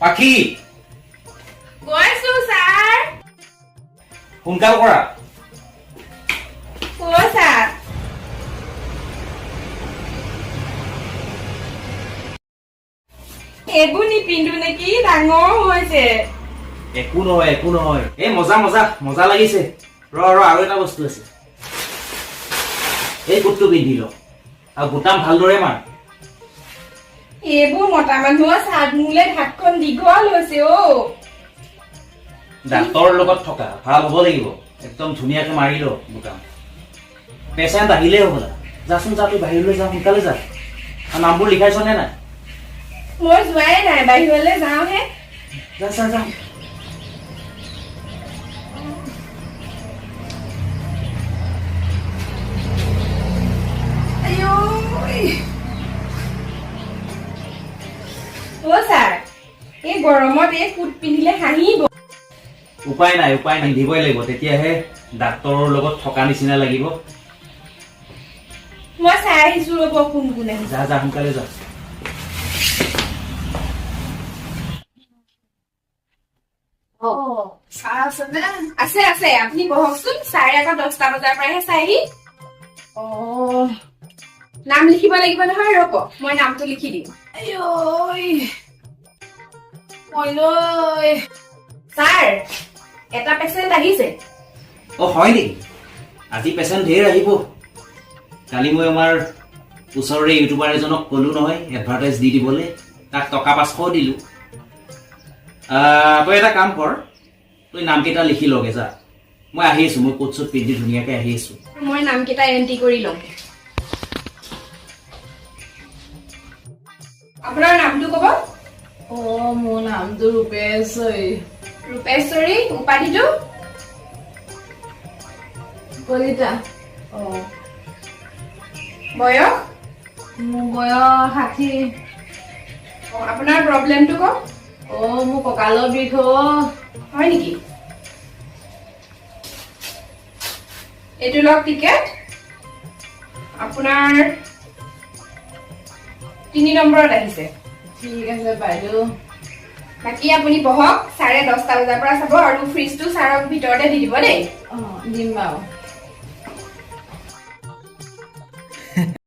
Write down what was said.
পাখি গৈছো স্যাৰ সোনকাল কৰা ও স্যাৰ এইবোৰ নিপিন্ধো নেকি ডাঙৰ হৈছে একো নহয় এই মজা মজা লাগিছে ৰ আৰু এটা বস্তু আছে এই কোটটো পিন্ধি ল আৰু বুটাম ভালদৰে মাৰ এইবোৰ মতা মানুহৰ চাদ মোলে হাতখন দীঘল হৈছে অ ডাক্তৰৰ লগত থকা ভাল হ'ব লাগিব একদম ধুনীয়াকে মাৰি ল বুটাম পেচেণ্ট আহিলেই হ'ব যাচোন যা তুই বাহিৰলৈ যা সোনকালে যা আৰু নামবোৰ লিখাইছ নে নাই মই যোৱাই নাই বাহিৰলৈ যাওঁহে যা অ স্যাৰ এই গৰমত এই কোট পিন্ধিলে হাঁহিব উপায় নাই পিন্ধিবই লাগিব তেতিয়াহে ডাক্তৰৰ লগত থকা নিচিনা লাগিব মই চাই আহিছো ৰ'ব কোন কোন আহিছে যা সোনকালে যা আছে আপুনি বহকচোন চাৰে আকৌ 10টা বজাৰ পৰাহে চাইহি নাম লিখিব লাগিব নহয় ৰ'ব মই নামটো লিখি দিম ছাৰ এটা পেচেণ্ট আহিছে হয় নেকি আজি পেচেণ্ট ঢেৰ আহিব কালি মই আমাৰ ওচৰৰে ইউটিউবাৰ এজনক ক'লো নহয় এডভাৰটাইজ দি দিবলৈ তাক টকা 500 দিলো তই এটা কাম কৰ তই নামকেইটা লিখি লগে যা মই আহি আছো মই কোট চুট পিন্ধি ধুনীয়াকে আহি আছো মই নামকেইটা এণ্ট্ৰি কৰি লওঁ আপোনাৰ নামটো ক'ব মোৰ নামটো ৰূপেশ্বৰী ৰূপেশ্বৰী উপাধিটো কলিতা বয়স মোৰ বয়স 60 আপোনাৰ প্ৰব্লেমটো কওক মোৰ কঁকালৰ বিষ হয় নেকি এইটো লওক টিকেট আপোনাৰ 3 নম্বৰত আহিছে ঠিক আছে বাইদেউ বাকী আপুনি বহক 10:30 বজাৰ পৰা চাব আৰু ফ্ৰিজটো ছাৰক ভিতৰতে দি দিব দেই দিম বাৰু